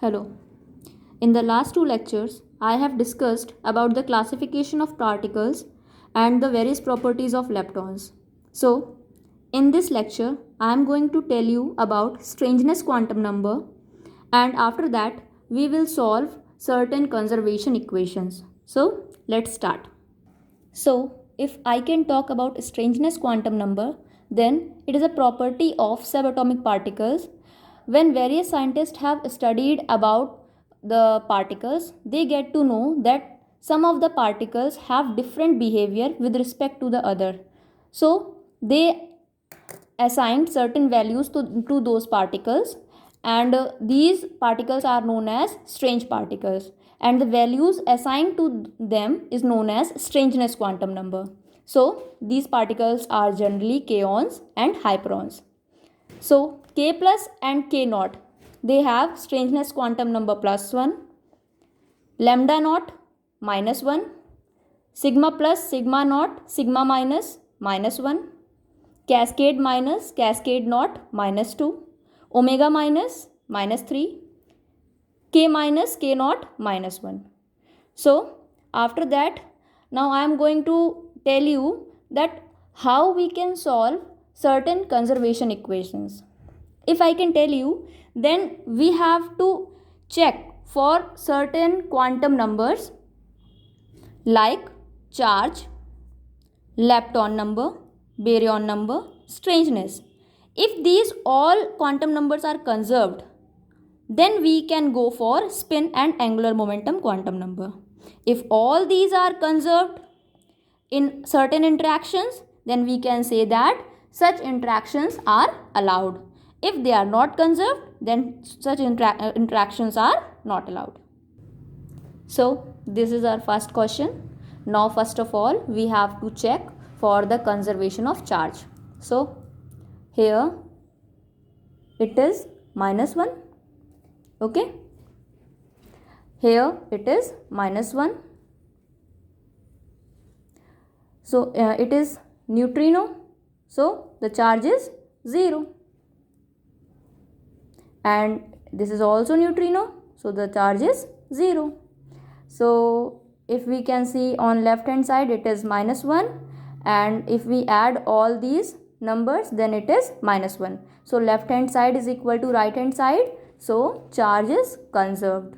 Hello. In the last two lectures, I have discussed about the classification of particles and the various properties of leptons. So, in this lecture, I am going to tell you about strangeness quantum number, and after that, we will solve certain conservation equations. So, let's start. So, if I can talk about strangeness quantum number, then it is a property of subatomic particles. When various scientists have studied about the particles, they get to know that some of the particles have different behavior with respect to the other. So, they assigned certain values to those particles, and these particles are known as strange particles, and the values assigned to them is known as strangeness quantum number. So these particles are generally kaons and hyperons. So k plus and k naught, they have strangeness quantum number +1, lambda naught -1, sigma plus sigma naught sigma minus -1, cascade minus cascade naught -2, omega minus -3, k minus k naught -1. So after that, now I am going to tell you that how we can solve certain conservation equations. If I can tell you, then we have to check for certain quantum numbers like charge, lepton number, baryon number, strangeness. If these all quantum numbers are conserved, then we can go for spin and angular momentum quantum number. If all these are conserved in certain interactions, then we can say that such interactions are allowed. If they are not conserved, then such interactions are not allowed. So this is our first question. Now first of all, we have to check for the conservation of charge. So here it is -1. Okay. Here it is -1. So it is neutrino. So the charge is 0. And this is also neutrino. So the charge is 0. So if we can see on left hand side, it is -1, and if we add all these numbers, then it is -1. So left hand side is equal to right hand side, so charge is conserved.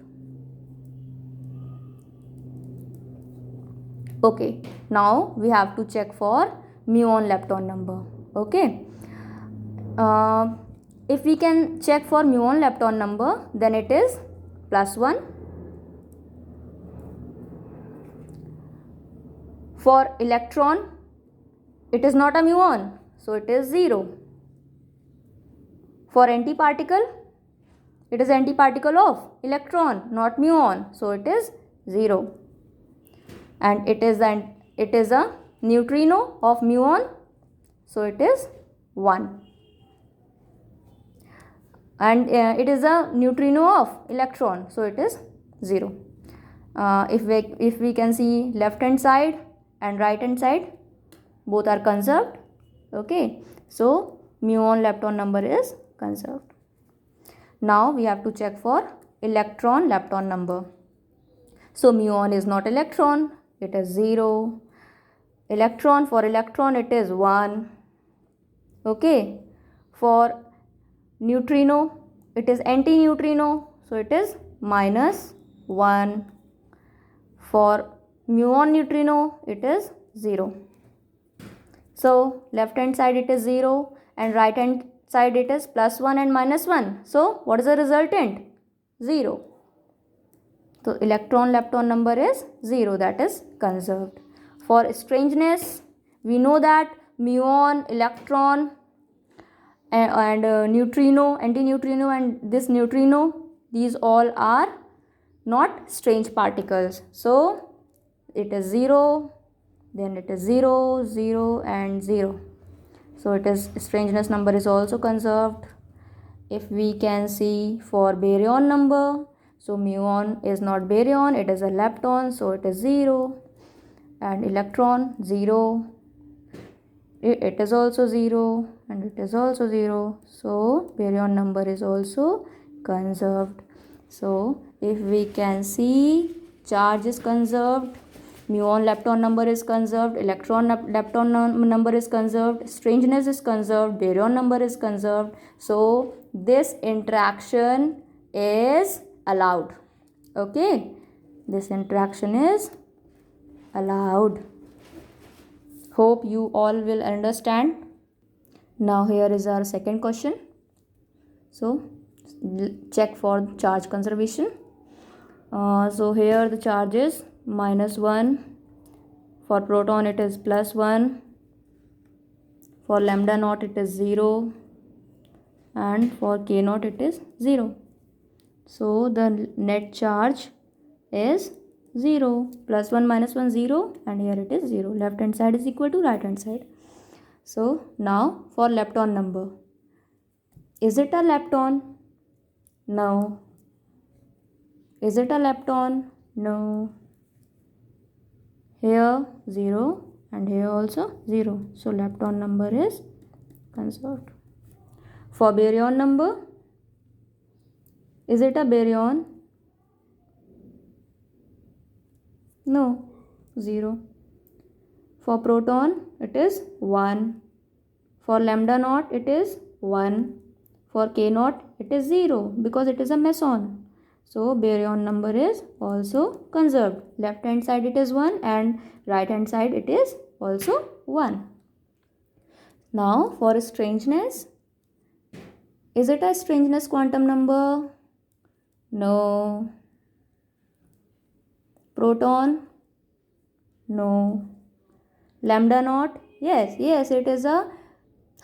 Okay, now we have to check for muon lepton number. Okay, if we can check for muon lepton number, then it is +1. For electron, it is not a muon, so it is 0. For antiparticle, it is antiparticle of electron, not muon, so it is 0. And it is a neutrino of muon, so it is 1. And it is a neutrino of electron, so it is 0. If we can see left hand side and right hand side, both are conserved. Okay, so muon lepton number is conserved. Now we have to check for electron lepton number. So muon is not electron, it is 0. Electron, for electron it is 1. Okay, for neutrino, it is antineutrino, so it is -1. For muon neutrino, it is 0. So left hand side it is 0 and right hand side it is +1 and -1. So what is the resultant? 0. So electron lepton number is 0, that is conserved. For strangeness, we know that muon, electron and neutrino, antineutrino and this neutrino, these all are not strange particles. So it is 0, then it is 0, 0 and 0. So it is strangeness number is also conserved. If we can see for baryon number, so muon is not baryon, it is a lepton, so it is 0. And electron 0, it is also 0 and it is also 0. So baryon number is also conserved. So if we can see, charge is conserved, muon lepton number is conserved, electron lepton number is conserved, strangeness is conserved, baryon number is conserved. So this interaction is allowed. Okay, this interaction is allowed. Hope you all will understand. Now here is our second question. So check for charge conservation. So here the charge is -1. For proton it is +1. For lambda naught it is 0. And for k naught it is 0. So the net charge is 0. +1 -1 0, and here it is 0. Left hand side is equal to right hand side. So now for lepton number. Is it a lepton? No. Is it a lepton? No. Here 0 and here also 0. So lepton number is conserved. For baryon number, is it a baryon? No. 0. For proton, it is 1. For lambda naught, it is 1. For k naught, it is 0 because it is a meson. So baryon number is also conserved. Left hand side it is 1 and right hand side it is also 1. Now for strangeness. Is it a strangeness quantum number? No. Proton? No. Lambda naught? Yes, it is a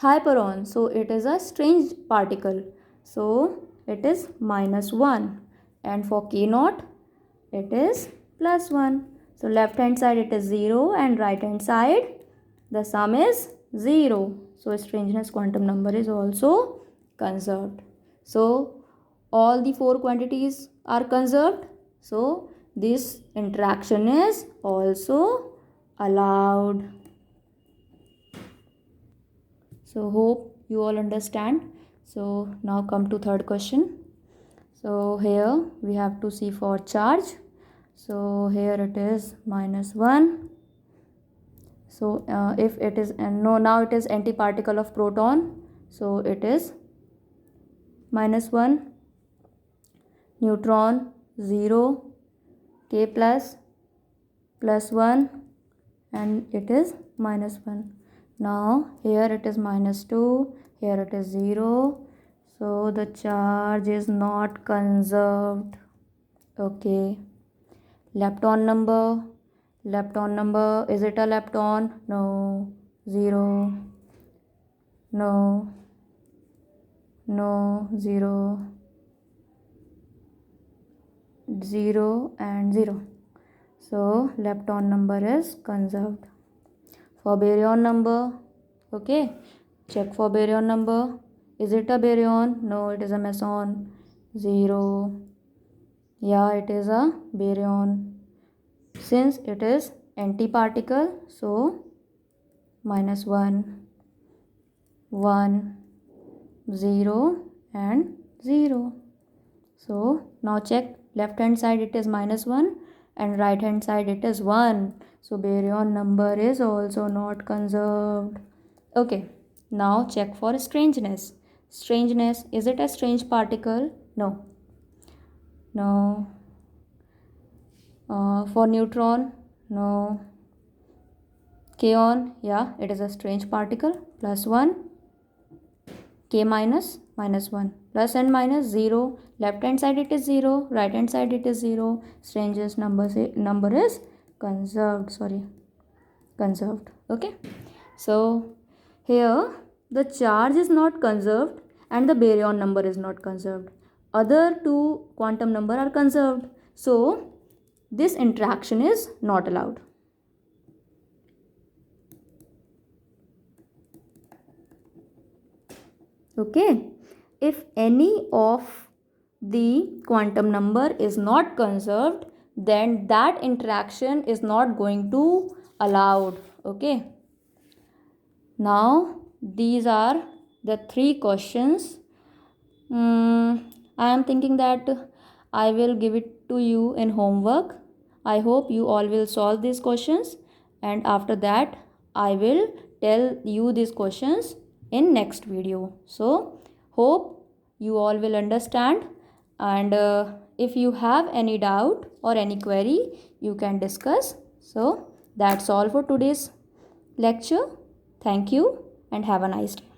hyperon. So it is a strange particle. So it is -1. And for k naught, it is +1. So left hand side it is 0 and right hand side the sum is 0. So strangeness quantum number is also conserved. So all the 4 quantities are conserved. So this interaction is also allowed. So hope you all understand. So now come to third question. So here we have to see for charge. So here it is -1. So if it is now it is antiparticle of proton. So it is -1. Neutron 0. K plus +1 and it is -1. Now here it is -2. Here it is 0. So the charge is not conserved. Okay. Lepton number. Lepton number. Is it a lepton? No. 0. No. No. 0. 0 and 0. So lepton number is conserved. For baryon number. Okay. Check for baryon number. Is it a baryon? No, it is a meson. 0. Yeah, it is a baryon. Since it is antiparticle, so -1, 1, 0 and 0. So now check, left hand side it is -1 and right hand side it is 1. So baryon number is also not conserved. Okay, now check for strangeness. Strangeness, is it a strange particle? No. No. For neutron? No. Kaon, yeah, it is a strange particle. +1. K minus -1. Plus and minus 0. Left hand side it is 0. Right hand side it is 0. Strangeness number is conserved. Conserved. Okay. So here the charge is not conserved and the baryon number is not conserved. Other two quantum number are conserved. So this interaction is not allowed. Okay. If any of the quantum number is not conserved, then that interaction is not going to allowed. Okay. Now these are the 3 questions. I am thinking that I will give it to you in homework. I hope you all will solve these questions, and after that I will tell you these questions in next video. So hope you all will understand, and if you have any doubt or any query, you can discuss. So that's all for today's lecture. Thank you and have a nice day.